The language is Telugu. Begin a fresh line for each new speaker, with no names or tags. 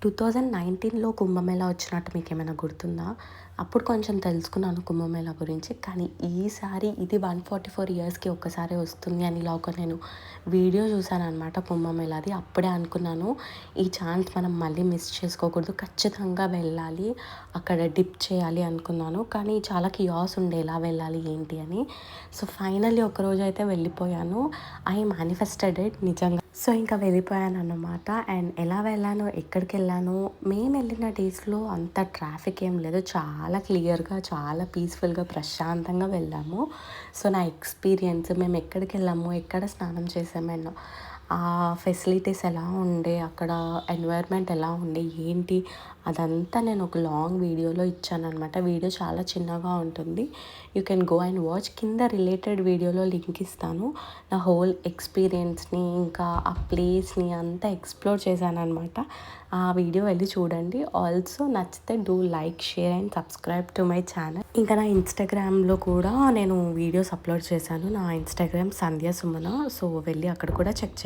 2019లో కుంభమేళా వచ్చినట్టు మీకేమైనా గుర్తుందా? అప్పుడు కొంచెం తెలుసుకున్నాను కుంభమేళా గురించి. కానీ ఈసారి ఇది 144 ఇయర్స్‌కి ఒక్కసారే వస్తుంది అని ఇలా నేను వీడియో చూశాననమాట కుంభమేళాది. అప్పుడే అనుకున్నాను ఈ ఛాన్స్ మనం మళ్ళీ మిస్ చేసుకోకూడదు. ఖచ్చితంగా వెళ్ళాలి. అక్కడ డిప్ చేయాలి అనుకున్నాను. కానీ చాలా కియాస్ ఉండే ఎలా వెళ్ళాలి ఏంటి అని. సో ఫైనల్లీ ఒకరోజైతే వెళ్ళిపోయాను. ఐ మేనిఫెస్టెడ్ ఇట్ నిజంగా. సో ఇంకా వెళ్ళిపోయానన్నమాట. అండ్ ఎలా వెళ్ళాను, ఎక్కడికెళ్ళాను, మేమెళ్ళిన డేస్‌లో అంత ట్రాఫిక్ ఏం లేదు. చాలా క్లియర్‌గా, చాలా పీస్‌ఫుల్‌గా, ప్రశాంతంగా వెళ్ళాము. సో నా ఎక్స్‌పీరియన్స్ మేమెక్కడికెళ్ళాము, ఎక్కడ స్నానం చేసామనో, ఆ ఫెసిలిటీస్ ఎలా ఉండే, అక్కడ ఎన్వైర్న్మెంట్ ఎలా ఉండే, ఏంటి అదంతా నేను ఒక లాంగ్ వీడియోలో ఇచ్చాననమాట. వీడియో చాలా చిన్నగా ఉంటుంది. You can go and watch. కింద రిలేటెడ్ వీడియోలో లింక్ ఇస్తాను. నా హోల్ ఎక్స్పీరియన్స్‌ని, ఇంకా ఆ ప్లేస్‌ని అంతా ఎక్స్‌ప్లోర్ చేశాననమాట. ఆ వీడియో వెళ్ళి చూడండి. ఆల్సో నచ్చితే do like, share and subscribe to my channel. ఇంకా నా ఇన్‌స్టాగ్రామ్‌లో కూడా నేను వీడియోస్ అప్లోడ్ చేశాను. నా ఇన్‌స్టాగ్రామ్ సంధ్యా సుమన. సో వెళ్ళి అక్కడ కూడా చెక్ చేయండి.